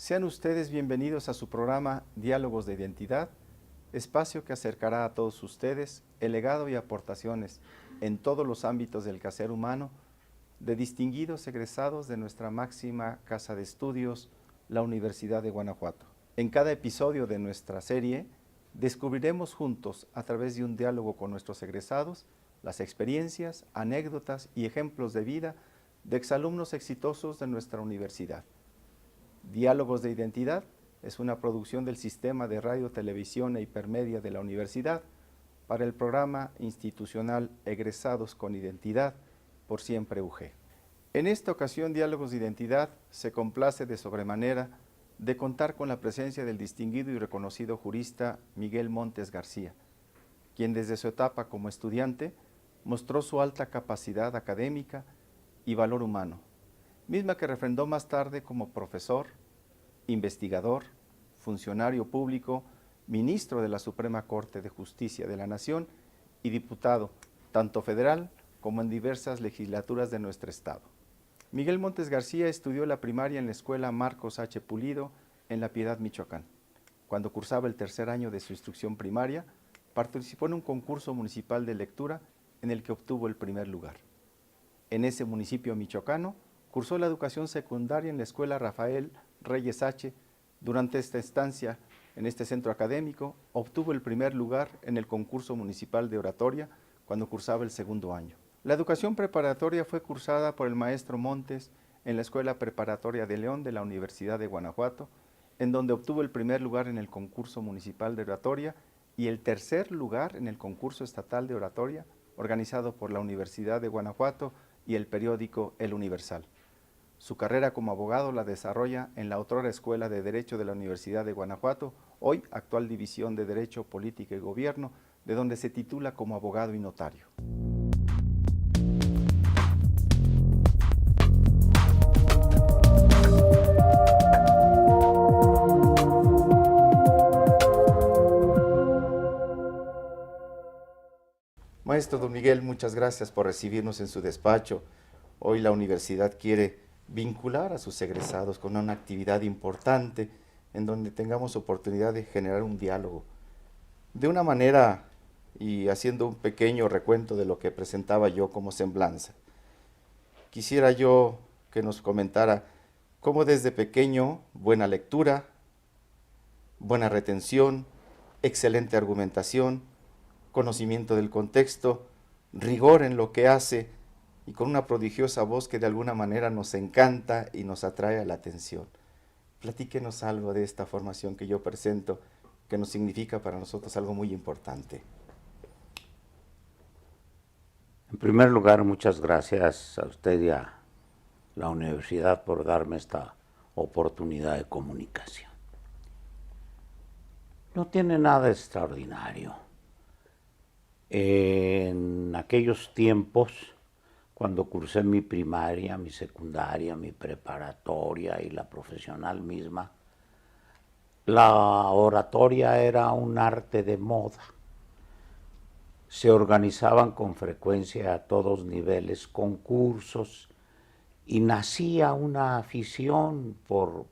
Sean ustedes bienvenidos a su programa Diálogos de Identidad, espacio que acercará a todos ustedes el legado y aportaciones en todos los ámbitos del quehacer humano de distinguidos egresados de nuestra máxima casa de estudios, la Universidad de Guanajuato. En cada episodio de nuestra serie, descubriremos juntos, a través de un diálogo con nuestros egresados, las experiencias, anécdotas y ejemplos de vida de exalumnos exitosos de nuestra universidad. Diálogos de Identidad es una producción del Sistema de Radio, Televisión e Hipermedia de la Universidad para el programa institucional Egresados con Identidad, por siempre UG. En esta ocasión, Diálogos de Identidad se complace de sobremanera de contar con la presencia del distinguido y reconocido jurista Miguel Montes García, quien desde su etapa como estudiante mostró su alta capacidad académica y valor humano, misma que refrendó más tarde como profesor, investigador, funcionario público, ministro de la Suprema Corte de Justicia de la Nación y diputado, tanto federal como en diversas legislaturas de nuestro estado. Miguel Montes García estudió la primaria en la Escuela Marcos H. Pulido en La Piedad, Michoacán. Cuando cursaba el tercer año de su instrucción primaria, participó en un concurso municipal de lectura en el que obtuvo el primer lugar. En ese municipio michoacano, cursó la educación secundaria en la Escuela Rafael Reyes H. Durante esta estancia en este centro académico, obtuvo el primer lugar en el concurso municipal de oratoria cuando cursaba el segundo año. La educación preparatoria fue cursada por el maestro Montes en la Escuela Preparatoria de León de la Universidad de Guanajuato, en donde obtuvo el primer lugar en el concurso municipal de oratoria y el tercer lugar en el concurso estatal de oratoria organizado por la Universidad de Guanajuato y el periódico El Universal. Su carrera como abogado la desarrolla en la otrora Escuela de Derecho de la Universidad de Guanajuato, hoy actual División de Derecho, Política y Gobierno, de donde se titula como abogado y notario. Maestro don Miguel, muchas gracias por recibirnos en su despacho. Hoy la universidad quiere vincular a sus egresados con una actividad importante en donde tengamos oportunidad de generar un diálogo. De una manera, y haciendo un pequeño recuento de lo que presentaba yo como semblanza, quisiera yo que nos comentara cómo desde pequeño buena lectura, buena retención, excelente argumentación, conocimiento del contexto, rigor en lo que hace y con una prodigiosa voz que de alguna manera nos encanta y nos atrae a la atención. Platíquenos algo de esta formación que yo presento, que nos significa para nosotros algo muy importante. En primer lugar, muchas gracias a usted y a la universidad por darme esta oportunidad de comunicación. No tiene nada extraordinario. En aquellos tiempos, cuando cursé mi primaria, mi secundaria, mi preparatoria y la profesional misma, la oratoria era un arte de moda. Se organizaban con frecuencia a todos niveles concursos y nacía una afición por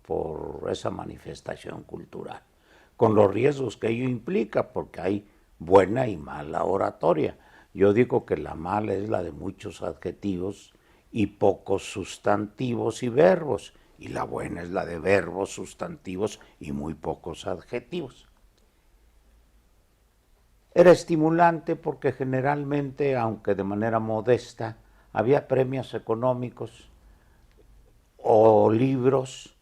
esa manifestación cultural, con los riesgos que ello implica, porque hay buena y mala oratoria. Yo digo que la mala es la de muchos adjetivos y pocos sustantivos y verbos, y la buena es la de verbos, sustantivos y muy pocos adjetivos. Era estimulante porque generalmente, aunque de manera modesta, había premios económicos o libros,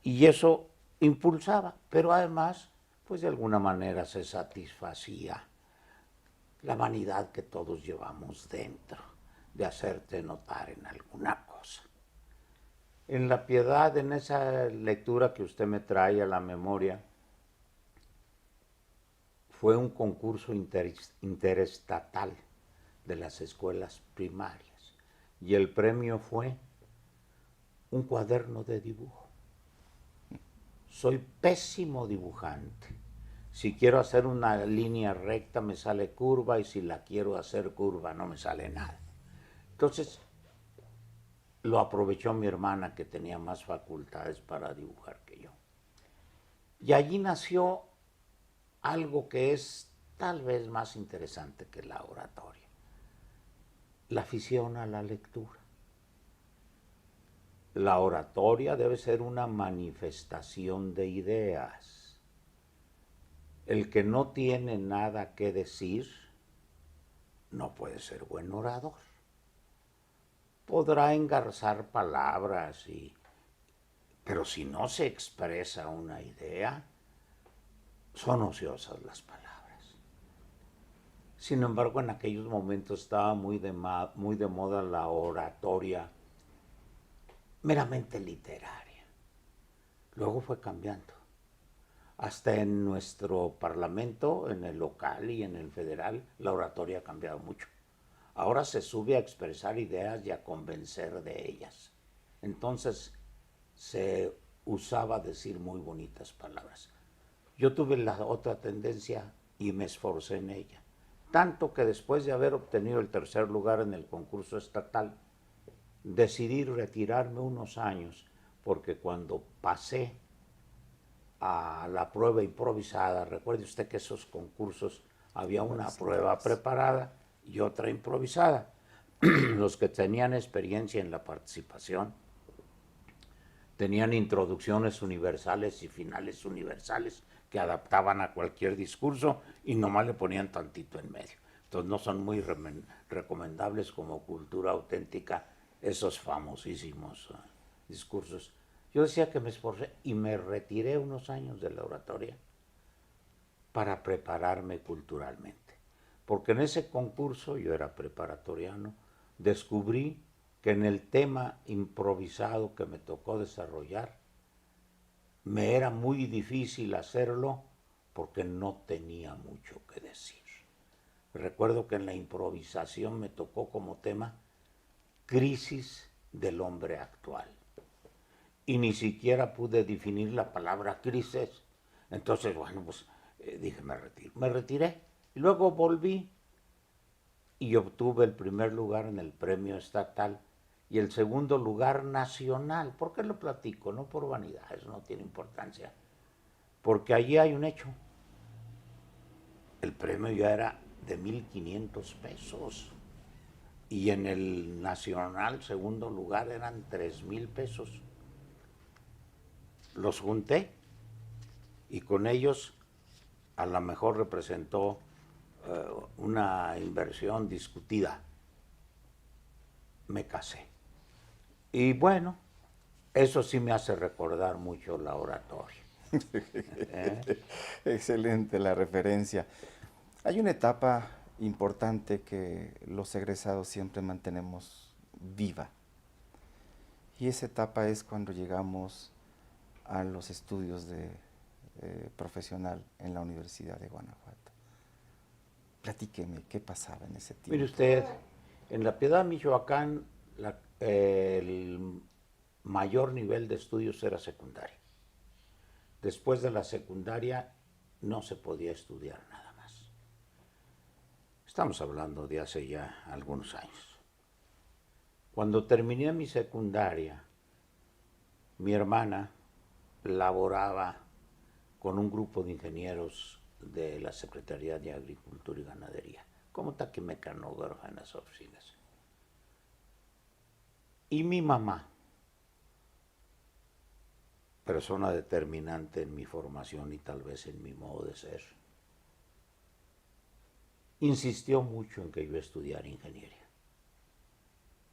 y eso impulsaba, pero además, pues de alguna manera se satisfacía la vanidad que todos llevamos dentro, de hacerte notar en alguna cosa. En La Piedad, en esa lectura que usted me trae a la memoria, fue un concurso interestatal de las escuelas primarias y el premio fue un cuaderno de dibujo. Soy pésimo dibujante. Si quiero hacer una línea recta me sale curva y si la quiero hacer curva no me sale nada. Entonces lo aprovechó mi hermana, que tenía más facultades para dibujar que yo. Y allí nació algo que es tal vez más interesante que la oratoria, la afición a la lectura. La oratoria debe ser una manifestación de ideas. El que no tiene nada que decir no puede ser buen orador. Podrá engarzar palabras, pero si no se expresa una idea, son ociosas las palabras. Sin embargo, en aquellos momentos estaba muy de moda la oratoria meramente literaria. Luego fue cambiando. Hasta en nuestro parlamento, en el local y en el federal, la oratoria ha cambiado mucho. Ahora se sube a expresar ideas y a convencer de ellas. Entonces se usaba decir muy bonitas palabras. Yo tuve la otra tendencia y me esforcé en ella. Tanto que después de haber obtenido el tercer lugar en el concurso estatal, decidí retirarme unos años, porque cuando pasé a la prueba improvisada, recuerde usted que esos concursos había una prueba preparada y otra improvisada. Los que tenían experiencia en la participación tenían introducciones universales y finales universales que adaptaban a cualquier discurso y nomás le ponían tantito en medio. Entonces no son muy recomendables como cultura auténtica esos famosísimos discursos. Yo decía que me esforcé y me retiré unos años de la oratoria para prepararme culturalmente. Porque en ese concurso, yo era preparatoriano, descubrí que en el tema improvisado que me tocó desarrollar, me era muy difícil hacerlo porque no tenía mucho que decir. Recuerdo que en la improvisación me tocó como tema crisis del hombre actual. Y ni siquiera pude definir la palabra crisis. Entonces, bueno, pues dije, me retiro. Me retiré. Y luego volví y obtuve el primer lugar en el premio estatal y el segundo lugar nacional. ¿Por qué lo platico? No por vanidad, eso no tiene importancia. Porque allí hay un hecho. El premio ya era de 1,500 pesos. Y en el nacional, segundo lugar, eran 3,000 pesos. Los junté y con ellos a lo mejor representó una inversión discutida. Me casé. Y bueno, eso sí me hace recordar mucho la oratoria. Excelente la referencia. Hay una etapa importante que los egresados siempre mantenemos viva. Y esa etapa es cuando llegamos a los estudios de profesional en la Universidad de Guanajuato. Platíqueme, ¿qué pasaba en ese tiempo? Mire usted, en La Piedad, Michoacán, el mayor nivel de estudios era secundaria. Después de la secundaria no se podía estudiar nada más. Estamos hablando de hace ya algunos años. Cuando terminé mi secundaria, mi hermana laboraba con un grupo de ingenieros de la Secretaría de Agricultura y Ganadería, como taquimecanógrafa en las oficinas. Y mi mamá, persona determinante en mi formación y tal vez en mi modo de ser, insistió mucho en que yo estudiara ingeniería.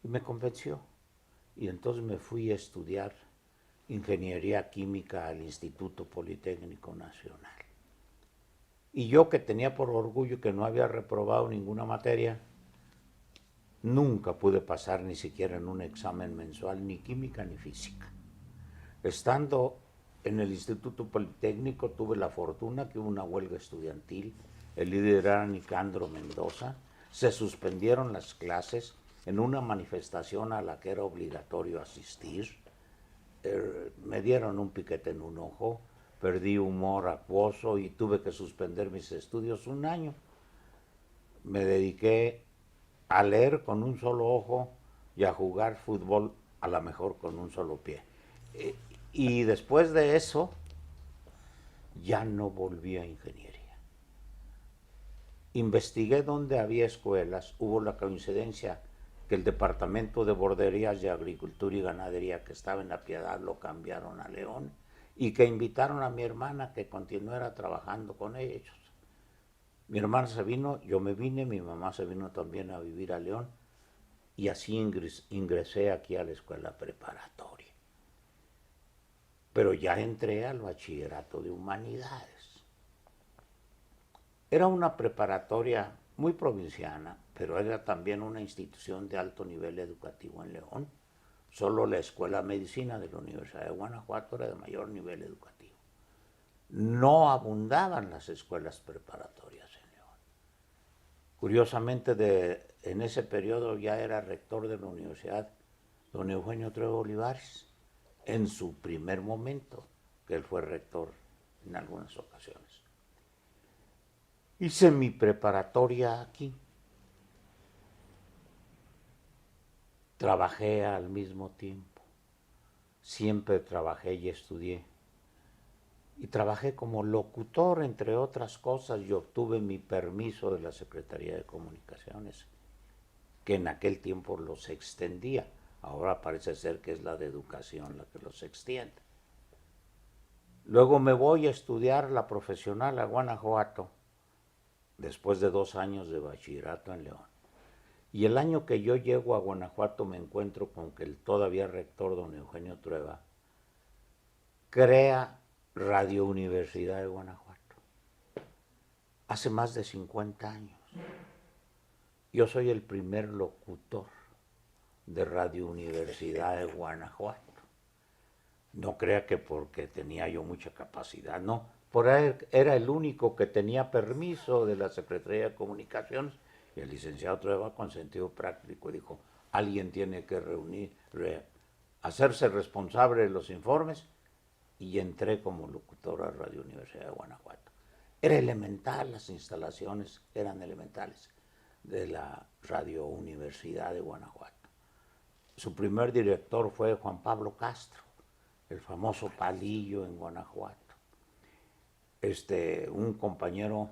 Y me convenció. Y entonces me fui a estudiar ingeniería química al Instituto Politécnico Nacional. Y yo, que tenía por orgullo que no había reprobado ninguna materia, nunca pude pasar ni siquiera en un examen mensual, ni química ni física. Estando en el Instituto Politécnico tuve la fortuna que hubo una huelga estudiantil, el líder era Nicandro Mendoza, se suspendieron las clases en una manifestación a la que era obligatorio asistir, me dieron un piquete en un ojo, perdí humor acuoso y tuve que suspender mis estudios un año. Me dediqué a leer con un solo ojo y a jugar fútbol a lo mejor con un solo pie. Y después de eso ya no volví a ingeniería. Investigué dónde había escuelas, hubo la coincidencia que el departamento de borderías de agricultura y ganadería que estaba en La Piedad lo cambiaron a León y que invitaron a mi hermana que continuara trabajando con ellos. Mi hermana se vino, yo me vine, mi mamá se vino también a vivir a León y así ingresé aquí a la escuela preparatoria. Pero ya entré al bachillerato de humanidades. Era una preparatoria muy provinciana, pero era también una institución de alto nivel educativo en León. Solo la Escuela de Medicina de la Universidad de Guanajuato era de mayor nivel educativo. No abundaban las escuelas preparatorias en León. Curiosamente, en ese periodo ya era rector de la universidad don Eugenio Trueba Olivares, en su primer momento, que él fue rector en algunas ocasiones. Hice mi preparatoria aquí. Trabajé al mismo tiempo. Siempre trabajé y estudié. Y trabajé como locutor, entre otras cosas, y obtuve mi permiso de la Secretaría de Comunicaciones, que en aquel tiempo los extendía. Ahora parece ser que es la de Educación la que los extiende. Luego me voy a estudiar la profesional a Guanajuato, después de 2 años de bachillerato en León. Y el año que yo llego a Guanajuato me encuentro con que el todavía rector don Eugenio Trueba crea Radio Universidad de Guanajuato. Hace más de 50 años. Yo soy el primer locutor de Radio Universidad de Guanajuato. No crea que porque tenía yo mucha capacidad, no. Por ahí era el único que tenía permiso de la Secretaría de Comunicaciones y el licenciado Trueba, con sentido práctico, dijo, alguien tiene que hacerse responsable de los informes, y entré como locutor a Radio Universidad de Guanajuato. Era elemental, las instalaciones eran elementales de la Radio Universidad de Guanajuato. Su primer director fue Juan Pablo Castro, el famoso Palillo en Guanajuato. Un compañero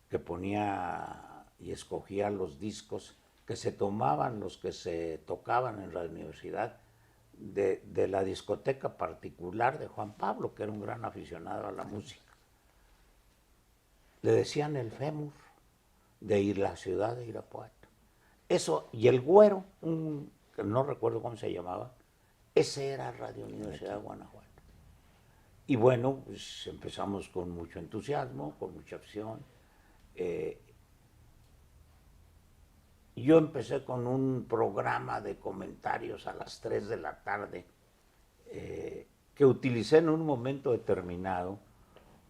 que ponía y escogía los discos que se tomaban, los que se tocaban en la universidad, de la discoteca particular de Juan Pablo, que era un gran aficionado a la música. Le decían el fémur de la ciudad de Irapuato. Eso, y el güero, que no recuerdo cómo se llamaba, ese era Radio Universidad de Guanajuato. Y bueno, pues empezamos con mucho entusiasmo, con mucha afición. Yo empecé con un programa de comentarios a las 3 de la tarde que utilicé en un momento determinado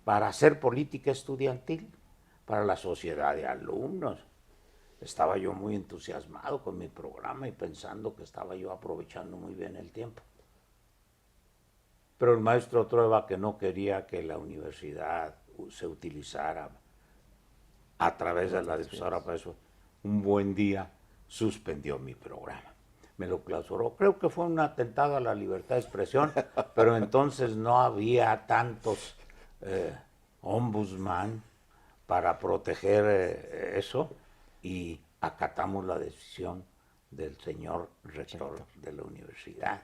para hacer política estudiantil, para la sociedad de alumnos. Estaba yo muy entusiasmado con mi programa y pensando que estaba yo aprovechando muy bien el tiempo. Pero el maestro Trueba, que no quería que la universidad se utilizara a través de la difusora para eso, un buen día suspendió mi programa. Me lo clausuró. Creo que fue un atentado a la libertad de expresión, pero entonces no había tantos ombudsman para proteger eso, y acatamos la decisión del señor rector de la universidad.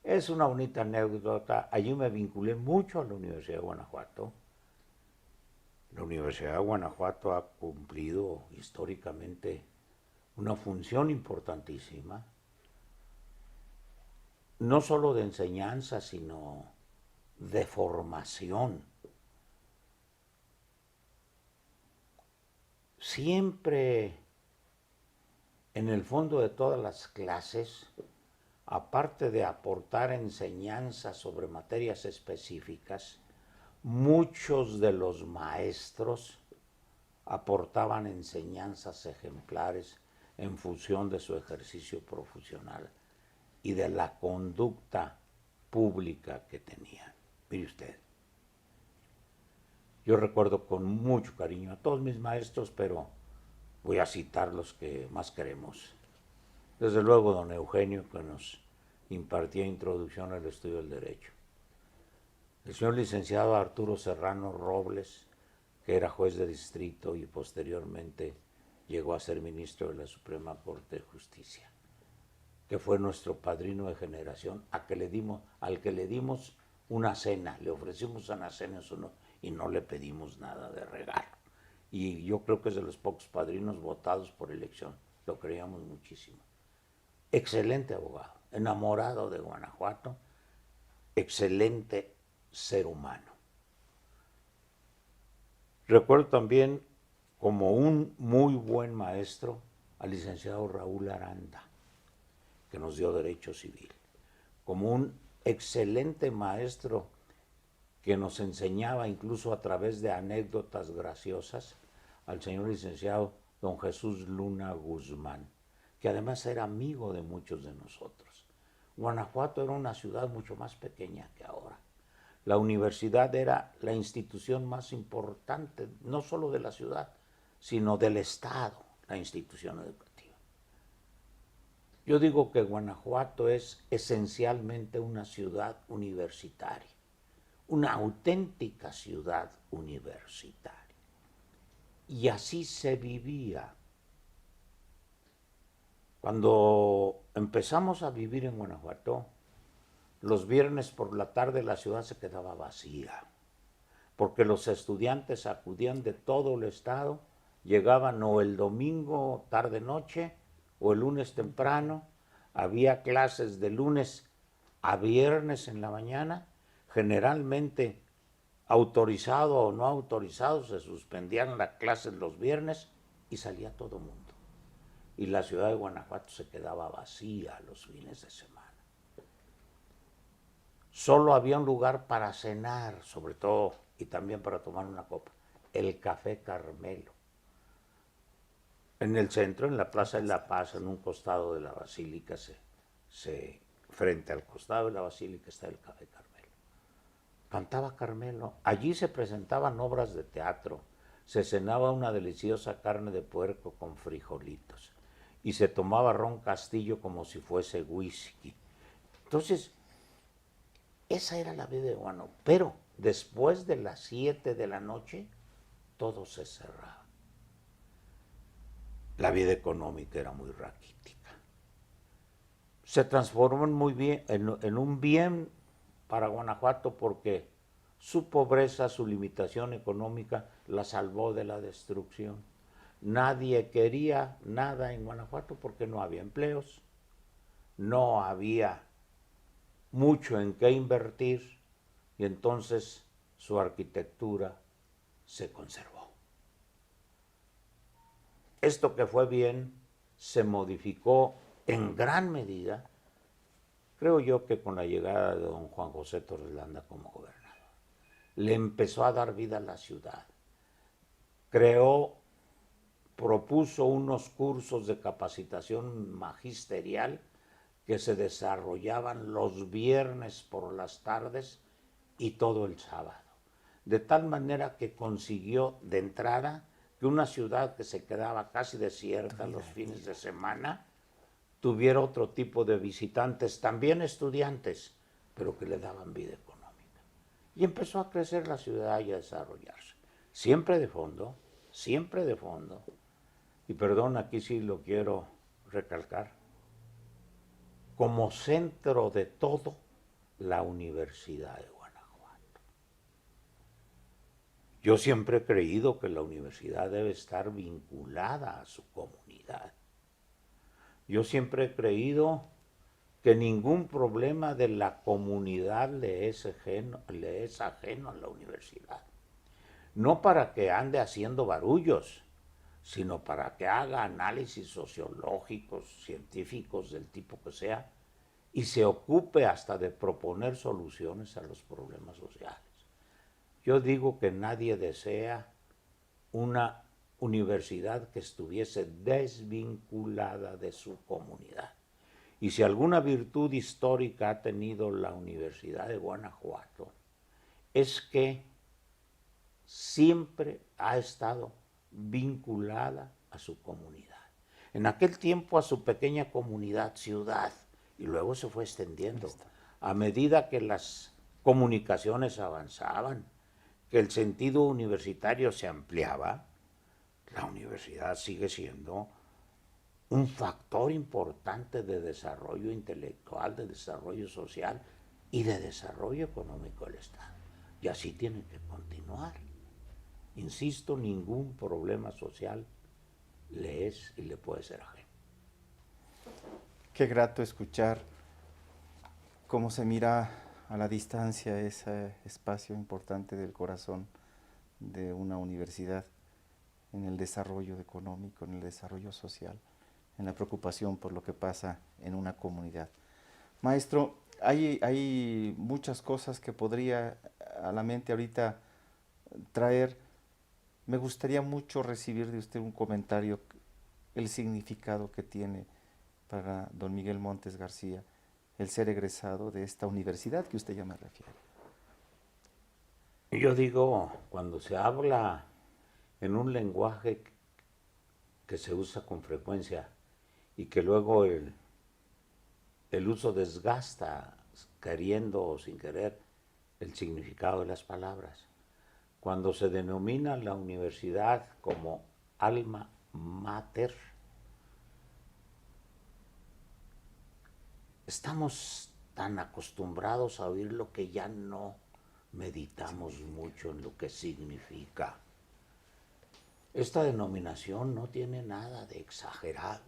Es una bonita anécdota. Allí me vinculé mucho a la Universidad de Guanajuato. La Universidad de Guanajuato ha cumplido históricamente una función importantísima, no solo de enseñanza, sino de formación. Siempre, en el fondo de todas las clases, aparte de aportar enseñanzas sobre materias específicas, muchos de los maestros aportaban enseñanzas ejemplares en función de su ejercicio profesional y de la conducta pública que tenían. Mire usted, yo recuerdo con mucho cariño a todos mis maestros, pero voy a citar los que más queremos. Desde luego, don Eugenio, que nos impartía introducción al estudio del derecho. El señor licenciado Arturo Serrano Robles, que era juez de distrito y posteriormente llegó a ser ministro de la Suprema Corte de Justicia, que fue nuestro padrino de generación, al que le dimos una cena, le ofrecimos una cena y no le pedimos nada de regalo. Y yo creo que es de los pocos padrinos votados por elección, lo creíamos muchísimo. Excelente abogado, enamorado de Guanajuato, excelente ser humano. Recuerdo también como un muy buen maestro al licenciado Raúl Aranda, que nos dio Derecho Civil, como un excelente maestro que nos enseñaba incluso a través de anécdotas graciosas, al señor licenciado don Jesús Luna Guzmán, que además era amigo de muchos de nosotros. Guanajuato era una ciudad mucho más pequeña que ahora. La universidad era la institución más importante, no solo de la ciudad, sino del Estado, la institución educativa. Yo digo que Guanajuato es esencialmente una ciudad universitaria, una auténtica ciudad universitaria. Y así se vivía. Cuando empezamos a vivir en Guanajuato, los viernes por la tarde la ciudad se quedaba vacía, porque los estudiantes acudían de todo el estado, llegaban o el domingo tarde-noche o el lunes temprano, había clases de lunes a viernes en la mañana, generalmente autorizado o no autorizado, se suspendían las clases los viernes y salía todo el mundo. Y la ciudad de Guanajuato se quedaba vacía los fines de semana. Solo había un lugar para cenar, sobre todo, y también para tomar una copa, el Café Carmelo. En el centro, en la Plaza de la Paz, en un costado de la Basílica, frente al costado de la Basílica está el Café Carmelo. Cantaba Carmelo. Allí se presentaban obras de teatro, se cenaba una deliciosa carne de puerco con frijolitos y se tomaba ron Castillo como si fuese whisky. Entonces, esa era la vida de Guanajuato. Pero después de las 7 de la noche, todo se cerraba. La vida económica era muy raquítica. Se transformó muy bien, en un bien para Guanajuato porque su pobreza, su limitación económica la salvó de la destrucción. Nadie quería nada en Guanajuato porque no había empleos, no había mucho en qué invertir y entonces su arquitectura se conservó. Esto que fue bien se modificó en gran medida, creo yo que con la llegada de don Juan José Torres Landa como gobernador. Le empezó a dar vida a la ciudad. Propuso unos cursos de capacitación magisterial que se desarrollaban los viernes por las tardes y todo el sábado. De tal manera que consiguió de entrada que una ciudad que se quedaba casi desierta los fines de semana tuviera otro tipo de visitantes, también estudiantes, pero que le daban vida económica. Y empezó a crecer la ciudad y a desarrollarse. Siempre de fondo, y perdón, aquí sí lo quiero recalcar, como centro de todo, la Universidad de Guanajuato. Yo siempre he creído que la universidad debe estar vinculada a su comunidad. Yo siempre he creído que ningún problema de la comunidad le es ajeno a la universidad. No para que ande haciendo barullos, sino para que haga análisis sociológicos, científicos, del tipo que sea, y se ocupe hasta de proponer soluciones a los problemas sociales. Yo digo que nadie desea una universidad que estuviese desvinculada de su comunidad. Y si alguna virtud histórica ha tenido la Universidad de Guanajuato, es que siempre ha estado vinculada a su comunidad. En aquel tiempo a su pequeña comunidad, ciudad, y luego se fue extendiendo. A medida que las comunicaciones avanzaban, que el sentido universitario se ampliaba, la universidad sigue siendo un factor importante de desarrollo intelectual, de desarrollo social y de desarrollo económico del Estado. Y así tiene que continuar. Insisto, ningún problema social le es y le puede ser ajeno. Qué grato escuchar cómo se mira a la distancia ese espacio importante del corazón de una universidad en el desarrollo económico, en el desarrollo social, en la preocupación por lo que pasa en una comunidad. Maestro, hay muchas cosas que podría a la mente ahorita traer. Me gustaría mucho recibir de usted un comentario, el significado que tiene para don Miguel Montes García el ser egresado de esta universidad que usted ya me refiere. Yo digo, cuando se habla en un lenguaje que se usa con frecuencia y que luego el uso desgasta, queriendo o sin querer, el significado de las palabras. Cuando se denomina la universidad como alma mater, estamos tan acostumbrados a oírlo que ya no meditamos mucho en lo que significa. Esta denominación no tiene nada de exagerado.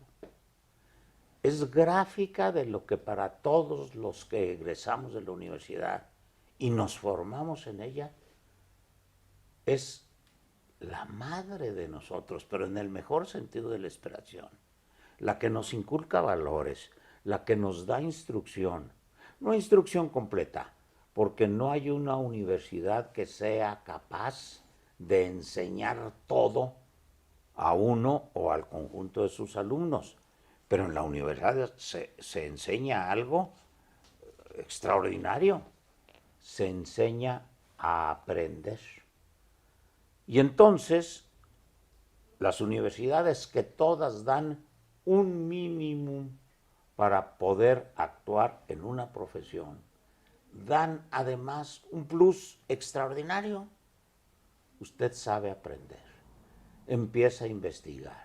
Es gráfica de lo que para todos los que egresamos de la universidad y nos formamos en ella, es la madre de nosotros, pero en el mejor sentido de la expresión, la que nos inculca valores, la que nos da instrucción, no instrucción completa, porque no hay una universidad que sea capaz de enseñar todo a uno o al conjunto de sus alumnos, pero en la universidad se enseña algo extraordinario, se enseña a aprender. Y entonces, las universidades que todas dan un mínimo para poder actuar en una profesión, dan además un plus extraordinario. Usted sabe aprender, empieza a investigar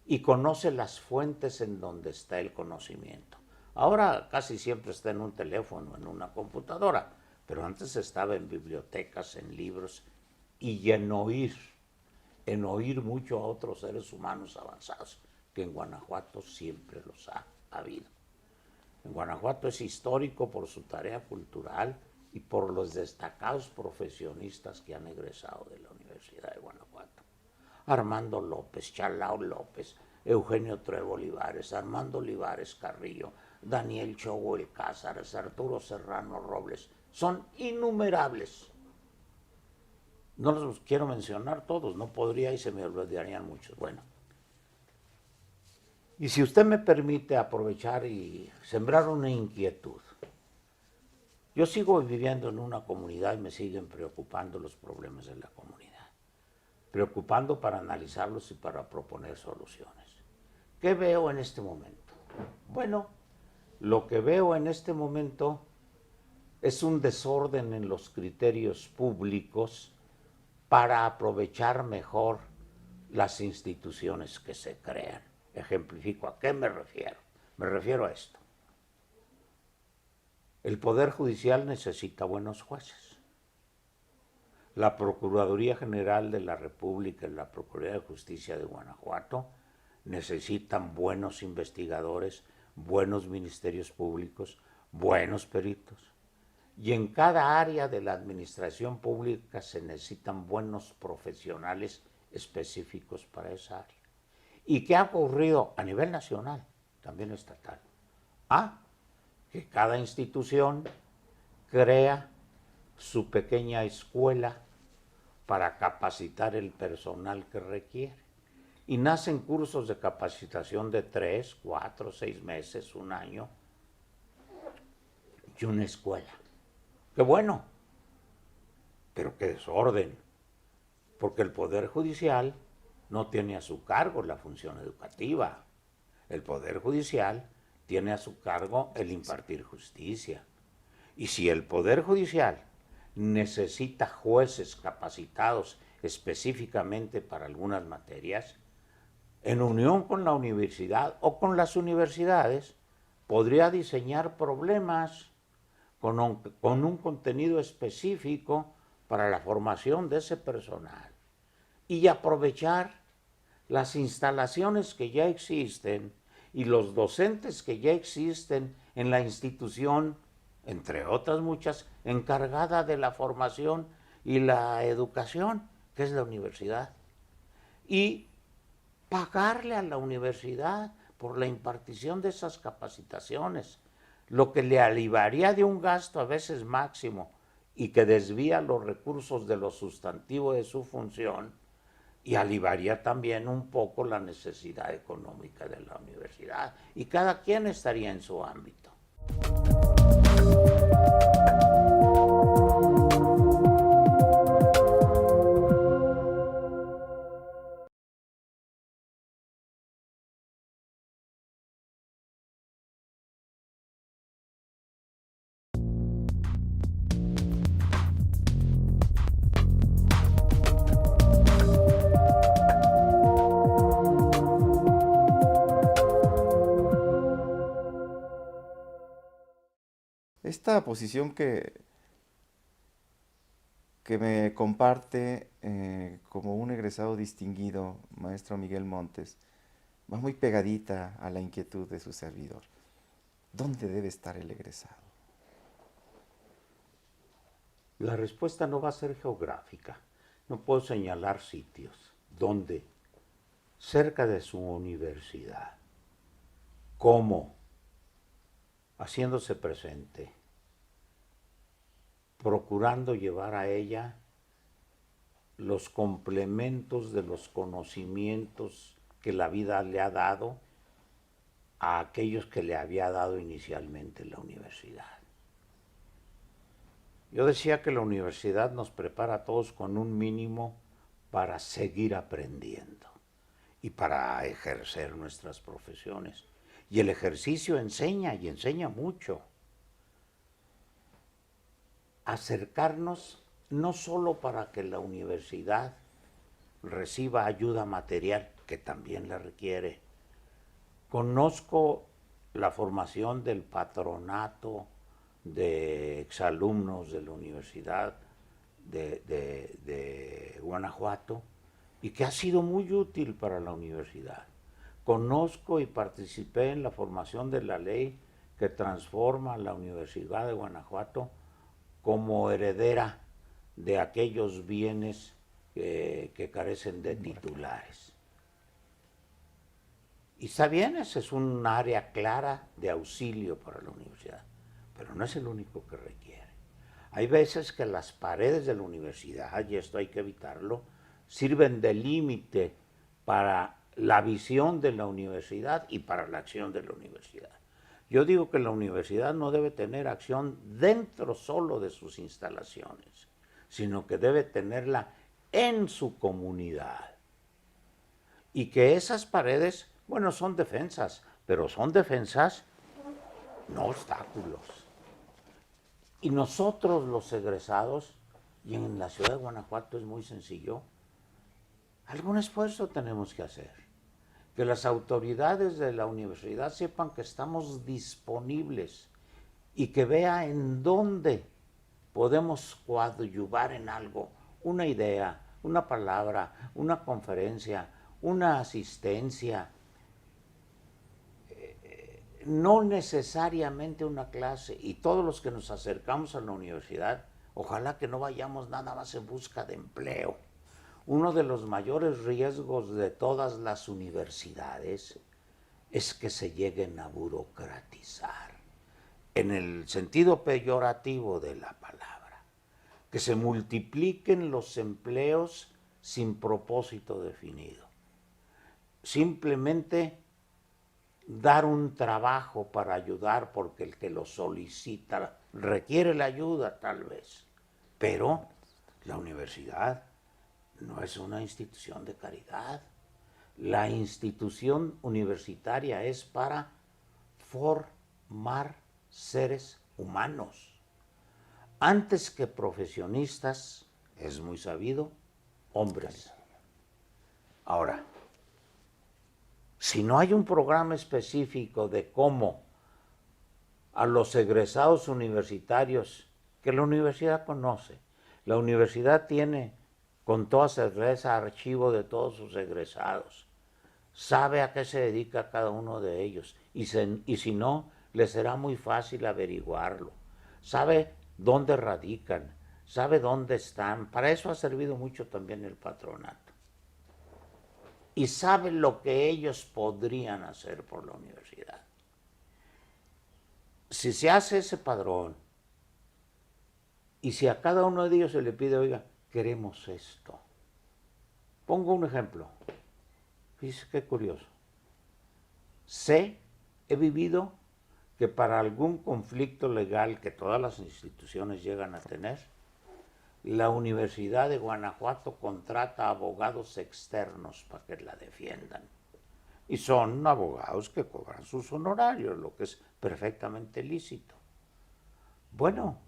y conoce las fuentes en donde está el conocimiento. Ahora casi siempre está en un teléfono, en una computadora, pero antes estaba en bibliotecas, en libros y en oír mucho a otros seres humanos avanzados, que en Guanajuato siempre los ha habido. En Guanajuato es histórico por su tarea cultural y por los destacados profesionistas que han egresado de la Universidad de Guanajuato. Armando López, Chalao López, Eugenio Trevo Olivares, Armando Olivares Carrillo, Daniel Chogo El Cázares, Arturo Serrano Robles, son innumerables. No los quiero mencionar todos, no podría y se me olvidarían muchos. Bueno, y si usted me permite aprovechar y sembrar una inquietud, yo sigo viviendo en una comunidad y me siguen preocupando los problemas de la comunidad, preocupando para analizarlos y para proponer soluciones. ¿Qué veo en este momento? Bueno, lo que veo en este momento es un desorden en los criterios públicos para aprovechar mejor las instituciones que se crean. Ejemplifico, ¿a qué me refiero? Me refiero a esto. El Poder Judicial necesita buenos jueces. La Procuraduría General de la República y la Procuraduría de Justicia de Guanajuato necesitan buenos investigadores, buenos ministerios públicos, buenos peritos. Y en cada área de la administración pública se necesitan buenos profesionales específicos para esa área. ¿Y qué ha ocurrido a nivel nacional, también estatal? Que cada institución crea su pequeña escuela para capacitar el personal que requiere. Y nacen cursos de capacitación de 3, 4, 6 meses, un año, y una escuela. ¡Qué bueno! Pero qué desorden, porque el Poder Judicial no tiene a su cargo la función educativa. El Poder Judicial tiene a su cargo el impartir justicia. Y si el Poder Judicial necesita jueces capacitados específicamente para algunas materias, en unión con la universidad o con las universidades, podría diseñar problemas con un contenido específico para la formación de ese personal y aprovechar las instalaciones que ya existen y los docentes que ya existen en la institución, entre otras muchas, encargada de la formación y la educación, que es la universidad. Y pagarle a la universidad por la impartición de esas capacitaciones, lo que le aliviaría de un gasto a veces máximo y que desvía los recursos de lo sustantivo de su función, y aliviaría también un poco la necesidad económica de la universidad, y cada quien estaría en su ámbito. Esta posición que me comparte como un egresado distinguido, maestro Miguel Montes, va muy pegadita a la inquietud de su servidor. ¿Dónde debe estar el egresado? La respuesta no va a ser geográfica. No puedo señalar sitios. ¿Dónde? Cerca de su universidad. ¿Cómo? Haciéndose presente, procurando llevar a ella los complementos de los conocimientos que la vida le ha dado a aquellos que le había dado inicialmente la universidad. Yo decía que la universidad nos prepara a todos con un mínimo para seguir aprendiendo y para ejercer nuestras profesiones. Y el ejercicio enseña, y enseña mucho. Acercarnos no solo para que la universidad reciba ayuda material, que también la requiere. Conozco la formación del patronato de exalumnos de la Universidad de Guanajuato, y que ha sido muy útil para la universidad. Conozco y participé en la formación de la ley que transforma a la Universidad de Guanajuato como heredera de aquellos bienes que carecen de titulares. Y está bien, ese es un área clara de auxilio para la universidad, pero no es el único que requiere. Hay veces que las paredes de la universidad, y esto hay que evitarlo, sirven de límite para la visión de la universidad y para la acción de la universidad. Yo digo que la universidad no debe tener acción dentro solo de sus instalaciones, sino que debe tenerla en su comunidad. Y que esas paredes, bueno, son defensas, pero son defensas, no obstáculos. Y nosotros los egresados, y en la ciudad de Guanajuato es muy sencillo, algún esfuerzo tenemos que hacer. Que las autoridades de la universidad sepan que estamos disponibles y que vea en dónde podemos coadyuvar en algo, una idea, una palabra, una conferencia, una asistencia, no necesariamente una clase. Y todos los que nos acercamos a la universidad, ojalá que no vayamos nada más en busca de empleo. Uno de los mayores riesgos de todas las universidades es que se lleguen a burocratizar, en el sentido peyorativo de la palabra, que se multipliquen los empleos sin propósito definido. Simplemente dar un trabajo para ayudar porque el que lo solicita requiere la ayuda tal vez, pero la universidad no es una institución de caridad. La institución universitaria es para formar seres humanos. antes que profesionistas, es muy sabido, hombres. Ahora, si no hay un programa específico de cómo a los egresados universitarios, que la universidad conoce, la universidad tiene con toda certeza archivo de todos sus egresados, sabe a qué se dedica cada uno de ellos, y si no, le será muy fácil averiguarlo, sabe dónde radican, sabe dónde están, para eso ha servido mucho también el patronato, y sabe lo que ellos podrían hacer por la universidad. Si se hace ese padrón, y si a cada uno de ellos se le pide, oiga, queremos esto. Pongo un ejemplo. Fíjese qué curioso. He vivido que para algún conflicto legal que todas las instituciones llegan a tener, la Universidad de Guanajuato contrata abogados externos para que la defiendan. Y son abogados que cobran sus honorarios, lo que es perfectamente lícito. Bueno,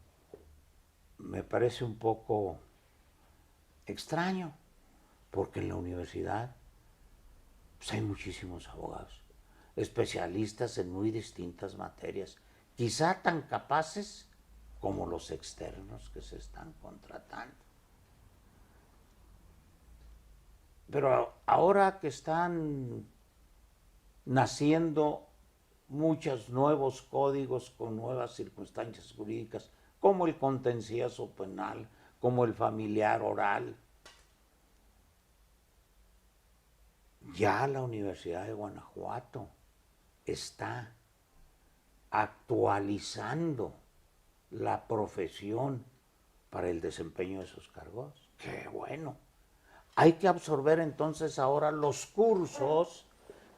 me parece un poco extraño, porque en la universidad pues hay muchísimos abogados, especialistas en muy distintas materias, quizá tan capaces como los externos que se están contratando. Pero ahora que están naciendo muchos nuevos códigos con nuevas circunstancias jurídicas, como el contencioso penal, como el familiar oral, ya la Universidad de Guanajuato está actualizando la profesión para el desempeño de esos cargos. ¡Qué bueno! Hay que absorber entonces ahora los cursos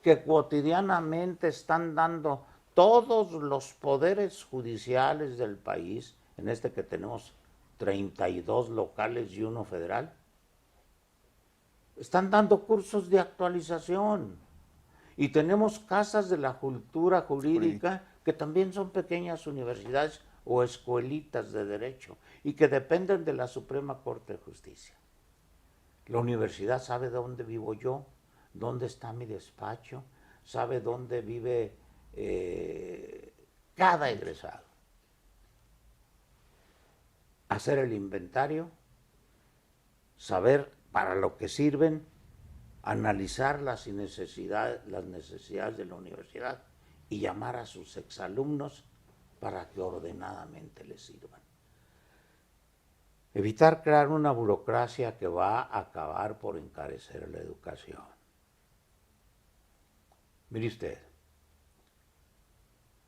que cotidianamente están dando todos los poderes judiciales del país, en este que tenemos 32 locales y uno federal. Están dando cursos de actualización. Y tenemos casas de la cultura jurídica que también son pequeñas universidades o escuelitas de derecho y que dependen de la Suprema Corte de Justicia. La universidad sabe dónde vivo yo, dónde está mi despacho, sabe dónde vive cada egresado. Hacer el inventario, saber para lo que sirven, analizar las necesidades de la universidad y llamar a sus exalumnos para que ordenadamente les sirvan. Evitar crear una burocracia que va a acabar por encarecer la educación. Mire usted,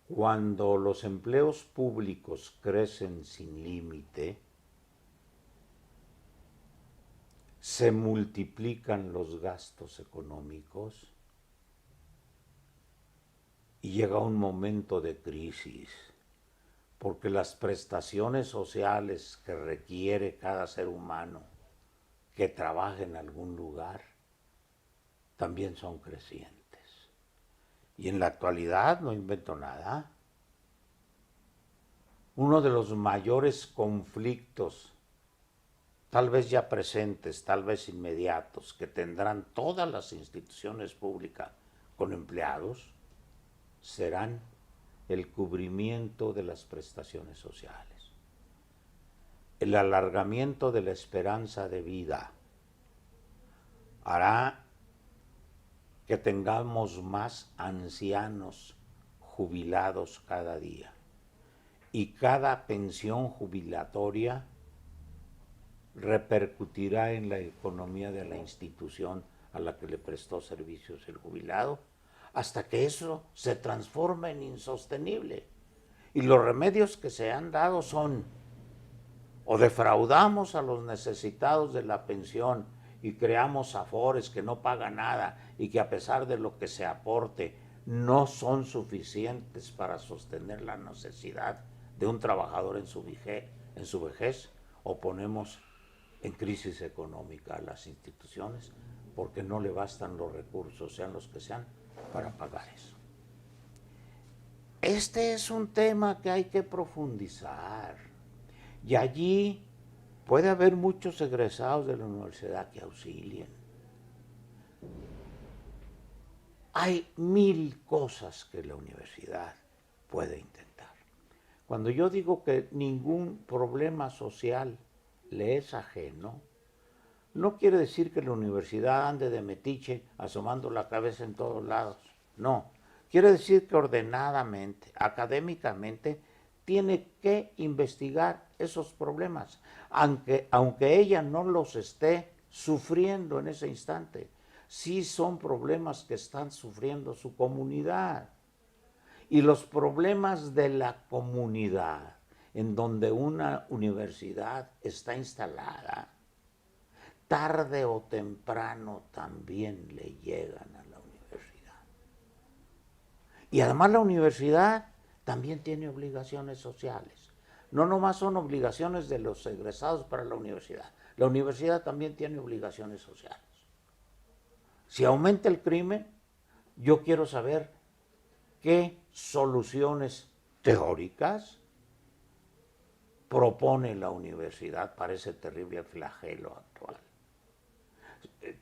cuando los empleos públicos crecen sin límite, se multiplican los gastos económicos y llega un momento de crisis, porque las prestaciones sociales que requiere cada ser humano que trabaje en algún lugar también son crecientes. Y en la actualidad, no invento nada, uno de los mayores conflictos, tal vez ya presentes, tal vez inmediatos, que tendrán todas las instituciones públicas con empleados, serán el cubrimiento de las prestaciones sociales, el alargamiento de la esperanza de vida hará que tengamos más ancianos jubilados cada día y cada pensión jubilatoria repercutirá en la economía de la institución a la que le prestó servicios el jubilado, hasta que eso se transforme en insostenible. Y los remedios que se han dado son: o defraudamos a los necesitados de la pensión y creamos afores que no pagan nada y que a pesar de lo que se aporte no son suficientes para sostener la necesidad de un trabajador en su vejez, o ponemos en crisis económica a las instituciones porque no le bastan los recursos, sean los que sean, para pagar eso. Este es un tema que hay que profundizar. Y allí puede haber muchos egresados de la universidad que auxilien. Hay 1000 cosas que la universidad puede intentar. Cuando yo digo que ningún problema social le es ajeno, no quiere decir que la universidad ande de metiche asomando la cabeza en todos lados. No, quiere decir que ordenadamente, académicamente, tiene que investigar esos problemas, aunque ella no los esté sufriendo en ese instante. Sí son problemas que están sufriendo su comunidad. Y los problemas de la comunidad en donde una universidad está instalada, tarde o temprano también le llegan a la universidad. Y además la universidad también tiene obligaciones sociales. No nomás son obligaciones de los egresados para la universidad también tiene obligaciones sociales. Si aumenta el crimen, yo quiero saber qué soluciones teóricas propone la universidad para ese terrible flagelo actual.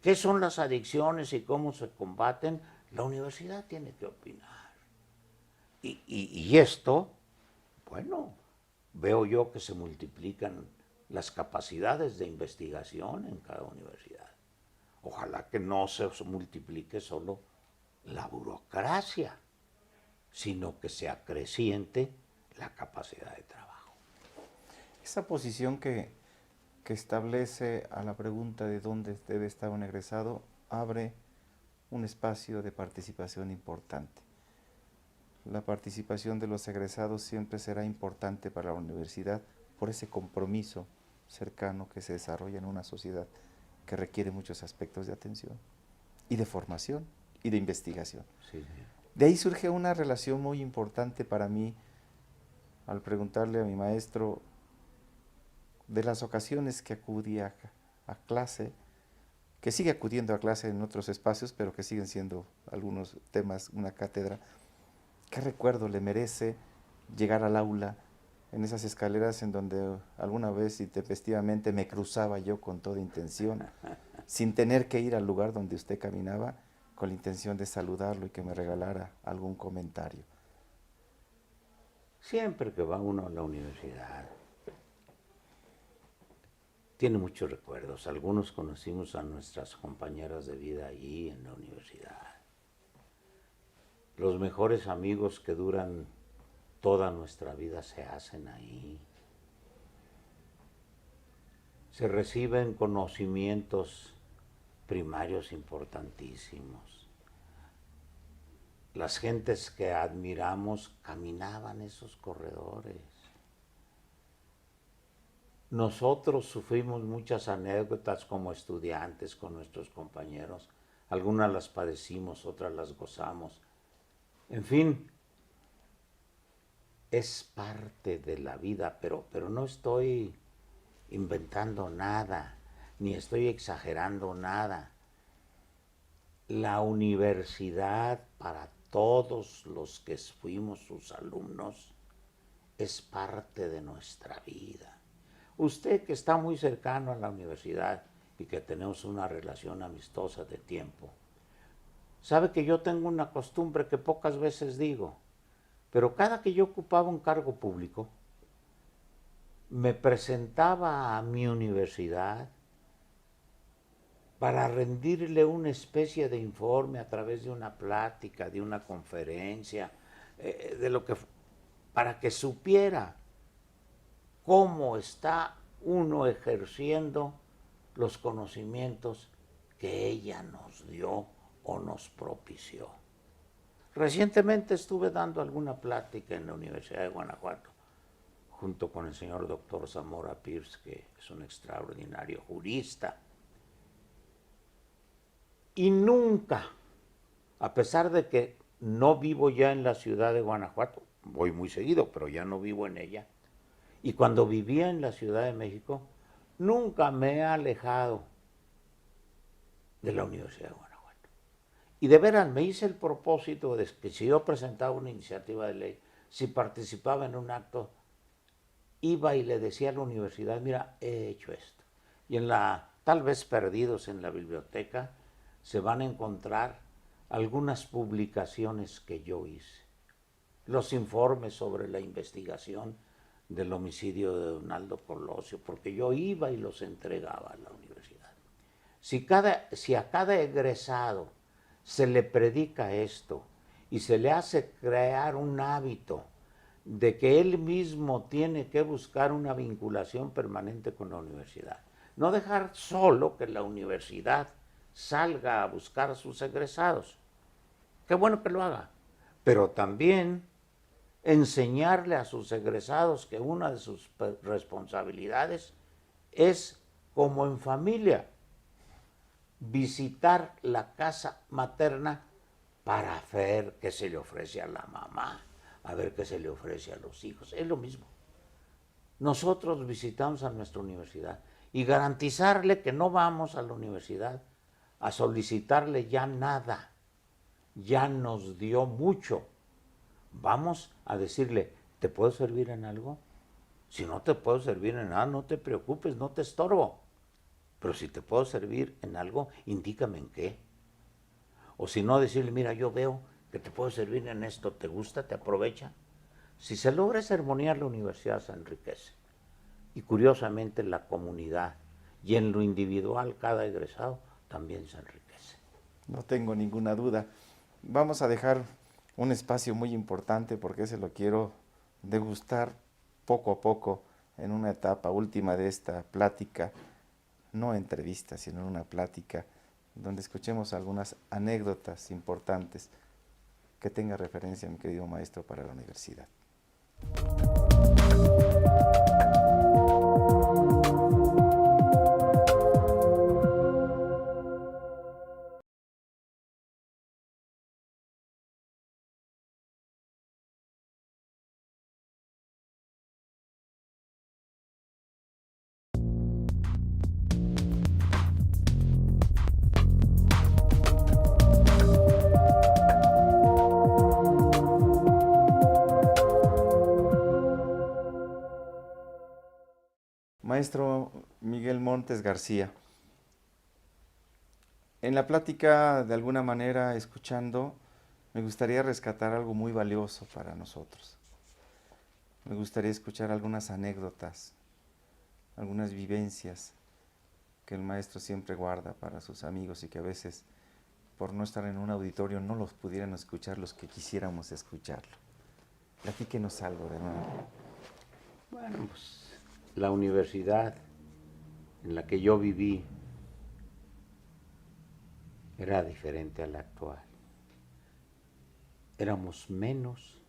¿Qué son las adicciones y cómo se combaten? La universidad tiene que opinar. Y esto, bueno, veo yo que se multiplican las capacidades de investigación en cada universidad. Ojalá que no se multiplique solo la burocracia, sino que se acreciente la capacidad de trabajo. Esa posición que establece a la pregunta de dónde debe estar un egresado abre un espacio de participación importante. La participación de los egresados siempre será importante para la universidad por ese compromiso cercano que se desarrolla en una sociedad que requiere muchos aspectos de atención y de formación y de investigación. Sí. De ahí surge una relación muy importante para mí al preguntarle a mi maestro de las ocasiones que acudía a clase, que sigue acudiendo a clase en otros espacios, pero que siguen siendo algunos temas una cátedra. ¿Qué recuerdo le merece llegar al aula en esas escaleras en donde alguna vez intempestivamente me cruzaba yo con toda intención, sin tener que ir al lugar donde usted caminaba, con la intención de saludarlo y que me regalara algún comentario? Siempre que va uno a la universidad, tiene muchos recuerdos. Algunos conocimos a nuestras compañeras de vida allí en la universidad. Los mejores amigos que duran toda nuestra vida se hacen ahí. Se reciben conocimientos primarios importantísimos. Las gentes que admiramos caminaban esos corredores. Nosotros sufrimos muchas anécdotas como estudiantes con nuestros compañeros. Algunas las padecimos, otras las gozamos. En fin, es parte de la vida, pero no estoy inventando nada, ni estoy exagerando nada. La universidad, para todos los que fuimos sus alumnos, es parte de nuestra vida. Usted que está muy cercano a la universidad y que tenemos una relación amistosa de tiempo, sabe que yo tengo una costumbre que pocas veces digo, pero cada que yo ocupaba un cargo público, me presentaba a mi universidad para rendirle una especie de informe a través de una plática, de una conferencia, de lo que, para que supiera cómo está uno ejerciendo los conocimientos que ella nos dio o nos propició. Recientemente estuve dando alguna plática en la Universidad de Guanajuato, junto con el señor doctor Zamora Pierce, que es un extraordinario jurista. Y nunca, a pesar de que no vivo ya en la ciudad de Guanajuato, voy muy seguido, pero ya no vivo en ella, y cuando vivía en la Ciudad de México, nunca me he alejado de la Universidad de Guanajuato. Y de veras me hice el propósito de que si yo presentaba una iniciativa de ley, si participaba en un acto, iba y le decía a la universidad, mira, he hecho esto. Y tal vez perdidos en la biblioteca, se van a encontrar algunas publicaciones que yo hice. Los informes sobre la investigación del homicidio de Donaldo Colosio, porque yo iba y los entregaba a la universidad. Si a cada egresado se le predica esto y se le hace crear un hábito de que él mismo tiene que buscar una vinculación permanente con la universidad, no dejar solo que la universidad salga a buscar a sus egresados, qué bueno que lo haga, pero también enseñarle a sus egresados que una de sus responsabilidades es, como en familia, visitar la casa materna para ver qué se le ofrece a la mamá, a ver qué se le ofrece a los hijos. Es lo mismo. Nosotros visitamos a nuestra universidad y garantizarle que no vamos a la universidad a solicitarle ya nada. Ya nos dio mucho. Vamos a decirle, ¿te puedo servir en algo? Si no te puedo servir en nada, no te preocupes, no te estorbo. Pero si te puedo servir en algo, indícame en qué. O si no, decirle, mira, yo veo que te puedo servir en esto, ¿te gusta? ¿Te aprovecha? Si se logra esa armonía, la universidad se enriquece. Y curiosamente la comunidad y en lo individual cada egresado también se enriquece. No tengo ninguna duda. Vamos a dejar un espacio muy importante porque se lo quiero degustar poco a poco en una etapa última de esta plática, no entrevista, sino en una plática donde escuchemos algunas anécdotas importantes que tenga referencia, mi querido maestro, para la universidad. Maestro Miguel Montes García, en la plática, de alguna manera, escuchando, me gustaría rescatar algo muy valioso para nosotros. Me gustaría escuchar algunas anécdotas, algunas vivencias que el maestro siempre guarda para sus amigos y que a veces, por no estar en un auditorio, no los pudieran escuchar los que quisiéramos escucharlo. Platíquenos algo de nuevo. Bueno, pues la universidad en la que yo viví era diferente a la actual. Éramos menos,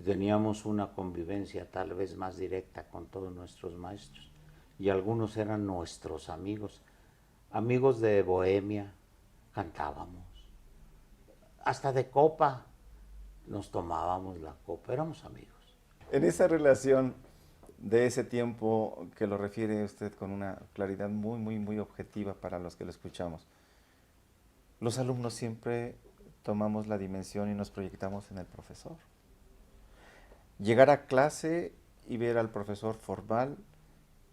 teníamos una convivencia tal vez más directa con todos nuestros maestros y algunos eran nuestros amigos, amigos de bohemia, cantábamos, hasta de copa nos tomábamos la copa, éramos amigos. En esa relación de ese tiempo que lo refiere usted con una claridad muy objetiva para los que lo escuchamos, los alumnos siempre tomamos la dimensión y nos proyectamos en el profesor. Llegar a clase y ver al profesor formal,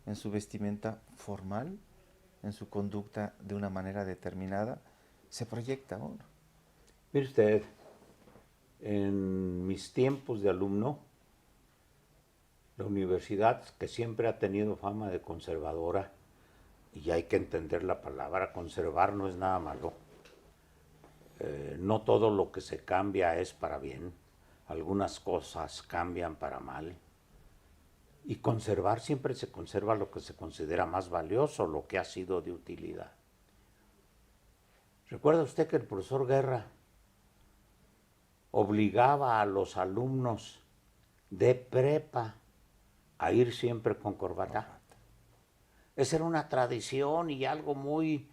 en su vestimenta formal, en su conducta de una manera determinada, se proyecta uno. Mire usted, en mis tiempos de alumno, la universidad, que siempre ha tenido fama de conservadora, y hay que entender la palabra, conservar no es nada malo. No todo lo que se cambia es para bien, algunas cosas cambian para mal. Y conservar siempre se conserva lo que se considera más valioso, lo que ha sido de utilidad. ¿Recuerda usted que el profesor Guerra obligaba a los alumnos de prepa a ir siempre con corbata? Esa era una tradición y algo muy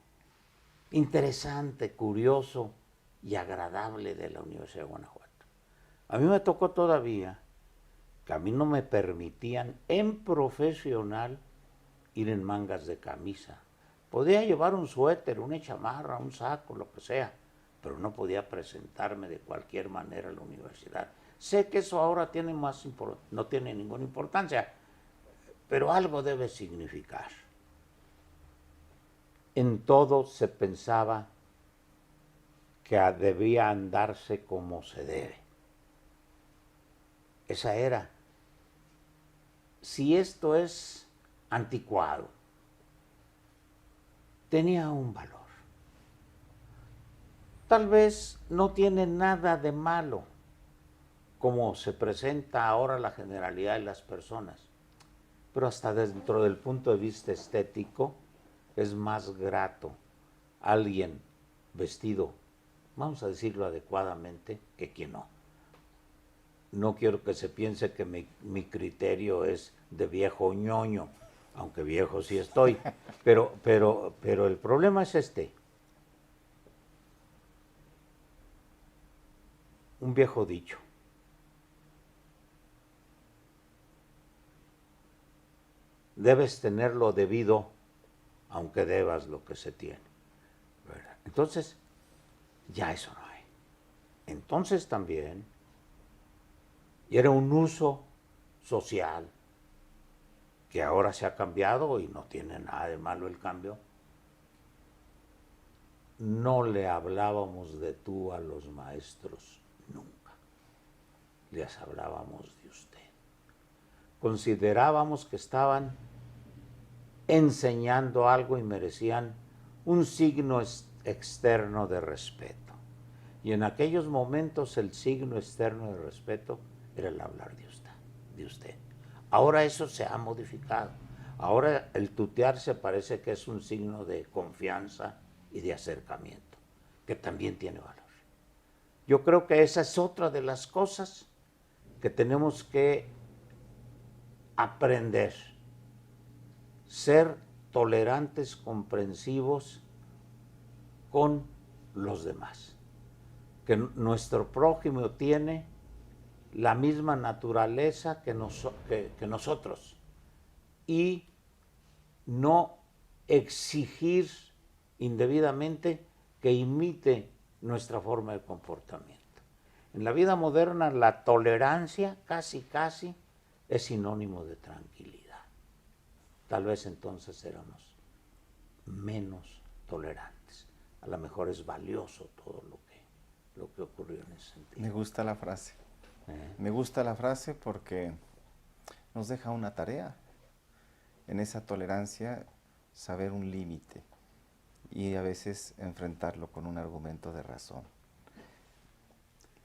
interesante, curioso y agradable de la Universidad de Guanajuato. A mí me tocó todavía que a mí no me permitían en profesional ir en mangas de camisa. Podía llevar un suéter, una chamarra, un saco, lo que sea, pero no podía presentarme de cualquier manera a la universidad. Sé que eso ahora tiene no tiene ninguna importancia, pero algo debe significar. En todo se pensaba que debía andarse como se debe. Esa era. Si esto es anticuado, tenía un valor. Tal vez no tiene nada de malo, como se presenta ahora la generalidad de las personas, pero hasta dentro del punto de vista estético es más grato alguien vestido, vamos a decirlo adecuadamente, que quien no. No quiero que se piense que mi criterio es de viejo ñoño, aunque viejo sí estoy, pero el problema es este. Un viejo dicho. Debes tener lo debido, aunque debas lo que se tiene. ¿Verdad? Entonces, ya eso no hay. Entonces también, y era un uso social, que ahora se ha cambiado y no tiene nada de malo el cambio. No le hablábamos de tú a los maestros nunca. Les hablábamos de usted. Considerábamos que estaban enseñando algo y merecían un signo externo de respeto. Y en aquellos momentos el signo externo de respeto era el hablar de usted. Ahora eso se ha modificado. Ahora el tutearse parece que es un signo de confianza y de acercamiento, que también tiene valor. Yo creo que esa es otra de las cosas que tenemos que aprender. Ser tolerantes, comprensivos con los demás. Que nuestro prójimo tiene la misma naturaleza que nosotros. Y no exigir indebidamente que imite nuestra forma de comportamiento. En la vida moderna la tolerancia casi es sinónimo de tranquilidad. Tal vez entonces éramos menos tolerantes. A lo mejor es valioso todo lo que ocurrió en ese sentido. Me gusta la frase. Me gusta la frase porque nos deja una tarea. En esa tolerancia, saber un límite y a veces enfrentarlo con un argumento de razón.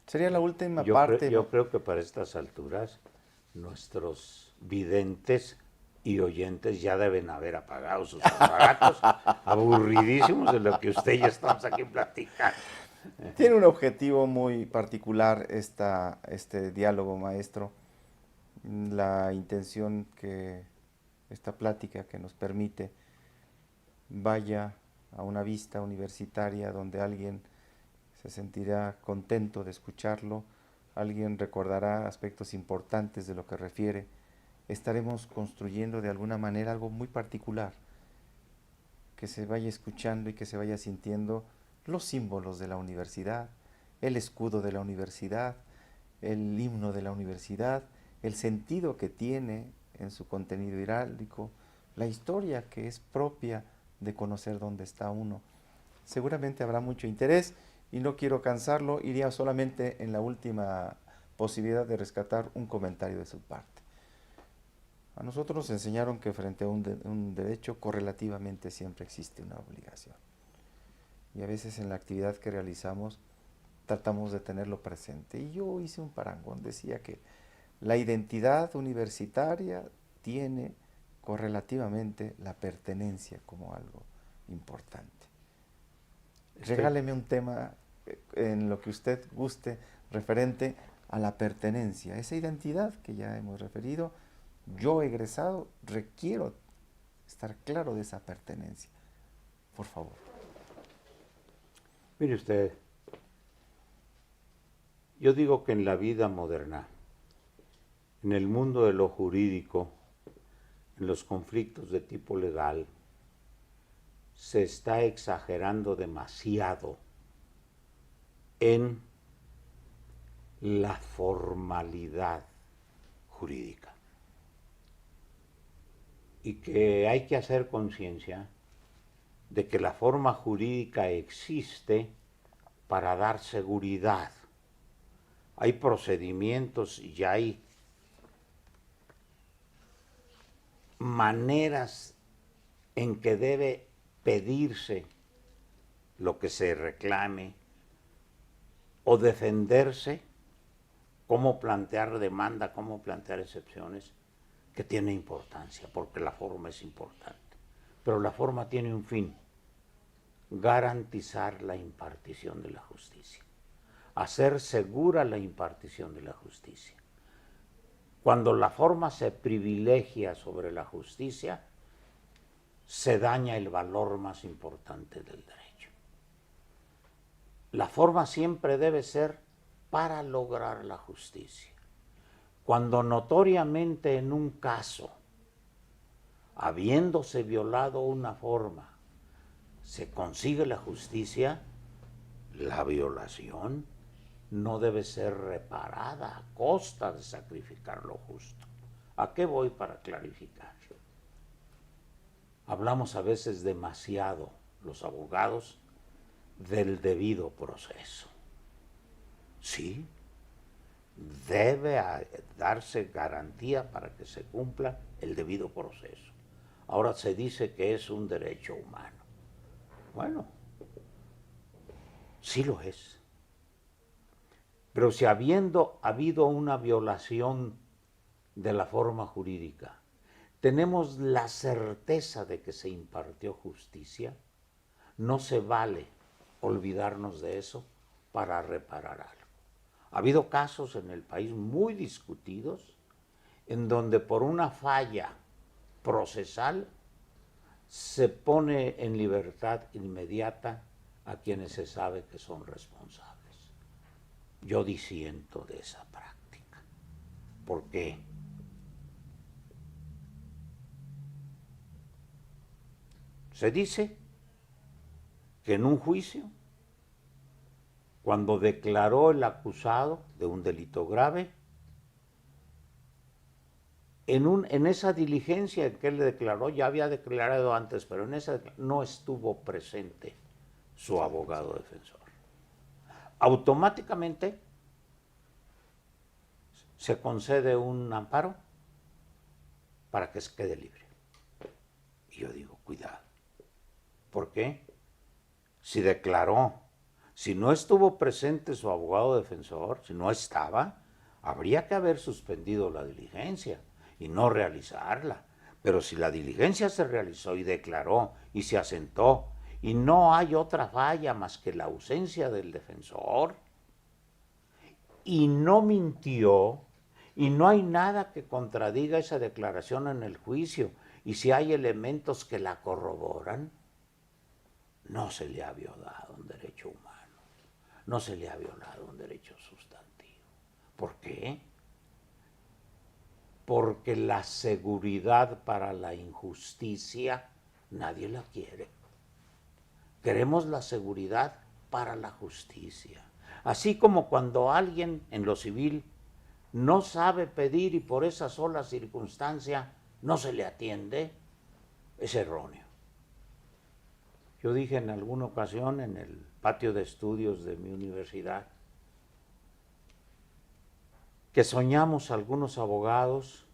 Sería la última parte. Yo creo que para estas alturas nuestros videntes y oyentes ya deben haber apagado sus aparatos, aburridísimos de lo que usted y yo estamos aquí platicando. Tiene un objetivo muy particular este diálogo, maestro. La intención que esta plática que nos permite vaya a una vista universitaria donde alguien se sentirá contento de escucharlo, alguien recordará aspectos importantes de lo que refiere. Estaremos construyendo de alguna manera algo muy particular, que se vaya escuchando y que se vaya sintiendo los símbolos de la universidad, el escudo de la universidad, el himno de la universidad, el sentido que tiene en su contenido heráldico, la historia que es propia de conocer dónde está uno. Seguramente habrá mucho interés y no quiero cansarlo, iría solamente en la última posibilidad de rescatar un comentario de su parte. A nosotros nos enseñaron que frente a un derecho correlativamente siempre existe una obligación. Y a veces en la actividad que realizamos tratamos de tenerlo presente. Y yo hice un parangón, decía que la identidad universitaria tiene correlativamente la pertenencia como algo importante. Regáleme un tema en lo que usted guste referente a la pertenencia, esa identidad que ya hemos referido. Yo egresado requiero estar claro de esa pertenencia. Por favor. Mire usted, yo digo que en la vida moderna, en el mundo de lo jurídico, en los conflictos de tipo legal, se está exagerando demasiado en la formalidad jurídica. y que hay que hacer conciencia de que la forma jurídica existe para dar seguridad. Hay procedimientos y hay maneras en que debe pedirse lo que se reclame o defenderse, cómo plantear demanda, cómo plantear excepciones, que tiene importancia, porque la forma es importante. Pero la forma tiene un fin: garantizar la impartición de la justicia, hacer segura la impartición de la justicia. Cuando la forma se privilegia sobre la justicia, se daña el valor más importante del derecho. La forma siempre debe ser para lograr la justicia. Cuando notoriamente en un caso, habiéndose violado una forma, se consigue la justicia, la violación no debe ser reparada a costa de sacrificar lo justo. ¿A qué voy para clarificar? Hablamos a veces demasiado, los abogados, del debido proceso. Sí, debe darse garantía para que se cumpla el debido proceso. Ahora se dice que es un derecho humano. Bueno, sí lo es. Pero si habiendo habido una violación de la forma jurídica, tenemos la certeza de que se impartió justicia, no se vale olvidarnos de eso para reparar algo. Ha habido casos en el país muy discutidos en donde por una falla procesal se pone en libertad inmediata a quienes se sabe que son responsables. Yo disiento de esa práctica. ¿Por qué? Se dice que en un juicio, cuando declaró el acusado de un delito grave, en esa diligencia en que él le declaró, ya había declarado antes, pero en esa no estuvo presente su abogado defensor. Automáticamente se concede un amparo para que se quede libre. Y yo digo, cuidado. ¿Por qué? Si declaró, si no estuvo presente su abogado defensor, si no estaba, habría que haber suspendido la diligencia y no realizarla. Pero si la diligencia se realizó y declaró y se asentó y no hay otra falla más que la ausencia del defensor y no mintió y no hay nada que contradiga esa declaración en el juicio y si hay elementos que la corroboran, no se le ha violado un derecho humano, no se le ha violado un derecho sustantivo. ¿Por qué? Porque la seguridad para la injusticia nadie la quiere. Queremos la seguridad para la justicia. Así como cuando alguien en lo civil no sabe pedir y por esa sola circunstancia no se le atiende, es erróneo. Yo dije en alguna ocasión en el patio de estudios de mi universidad que soñamos algunos abogados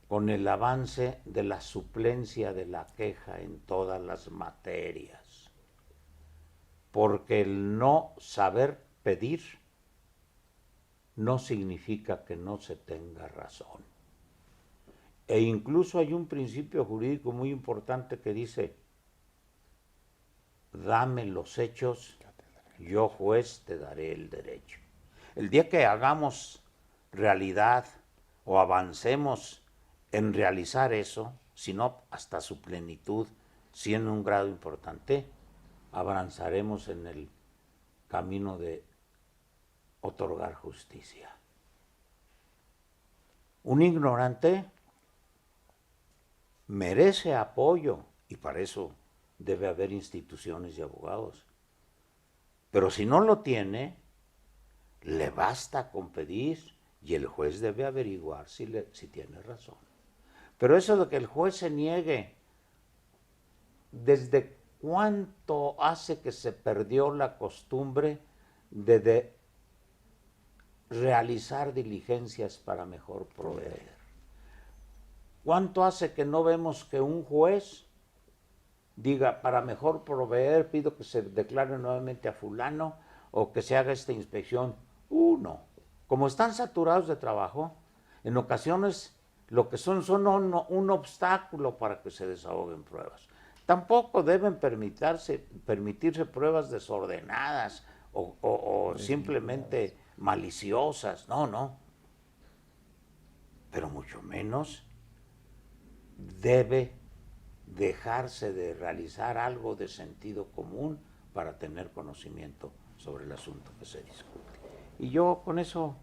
con el avance de la suplencia de la queja en todas las materias, porque el no saber pedir no significa que no se tenga razón. E incluso hay un principio jurídico muy importante que dice: dame los hechos, yo juez te daré el derecho. El día que hagamos realidad o avancemos en realizar eso, si no hasta su plenitud, si en un grado importante, avanzaremos en el camino de otorgar justicia. Un ignorante merece apoyo y para eso debe haber instituciones de abogados. Pero si no lo tiene, le basta con pedir y el juez debe averiguar si tiene razón. Pero eso de que el juez se niegue, ¿desde cuánto hace que se perdió la costumbre de realizar diligencias para mejor proveer? ¿Cuánto hace que no vemos que un juez diga, para mejor proveer, pido que se declare nuevamente a fulano o que se haga esta inspección? No. Como están saturados de trabajo, en ocasiones lo que son un obstáculo para que se desahoguen pruebas. Tampoco deben permitirse pruebas desordenadas o simplemente maliciosas. No. Pero mucho menos debe dejarse de realizar algo de sentido común para tener conocimiento sobre el asunto que se discute. Y yo con eso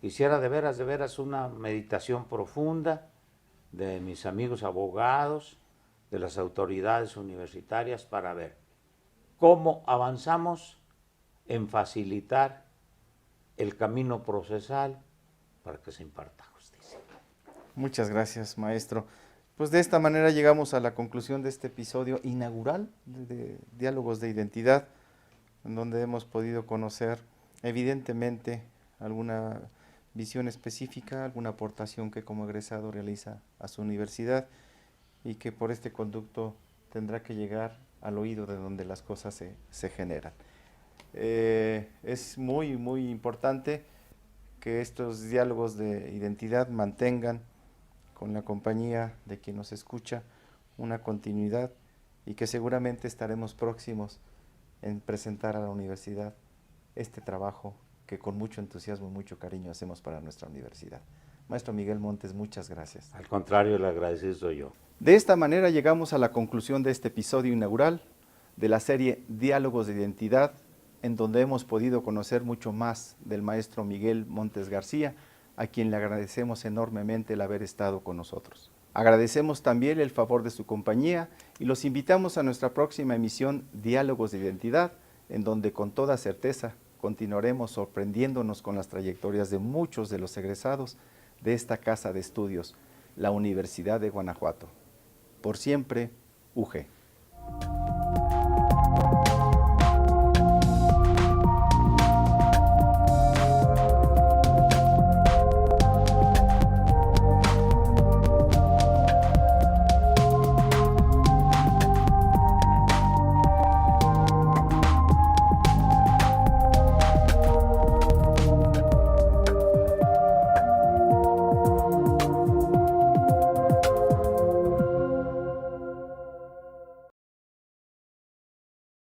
quisiera de veras una meditación profunda de mis amigos abogados, de las autoridades universitarias, para ver cómo avanzamos en facilitar el camino procesal para que se imparta justicia. Muchas gracias, maestro. Pues de esta manera llegamos a la conclusión de este episodio inaugural de Diálogos de Identidad, en donde hemos podido conocer evidentemente alguna visión específica, alguna aportación que como egresado realiza a su universidad y que por este conducto tendrá que llegar al oído de donde las cosas se generan. Es muy importante que estos diálogos de identidad mantengan, con la compañía de quien nos escucha, una continuidad y que seguramente estaremos próximos en presentar a la universidad este trabajo que con mucho entusiasmo y mucho cariño hacemos para nuestra universidad. Maestro Miguel Montes, muchas gracias. Al contrario, el agradecido soy yo. De esta manera llegamos a la conclusión de este episodio inaugural de la serie Diálogos de Identidad, en donde hemos podido conocer mucho más del maestro Miguel Montes García, a quien le agradecemos enormemente el haber estado con nosotros. Agradecemos también el favor de su compañía y los invitamos a nuestra próxima emisión Diálogos de Identidad, en donde con toda certeza continuaremos sorprendiéndonos con las trayectorias de muchos de los egresados de esta casa de estudios, la Universidad de Guanajuato. Por siempre, UG.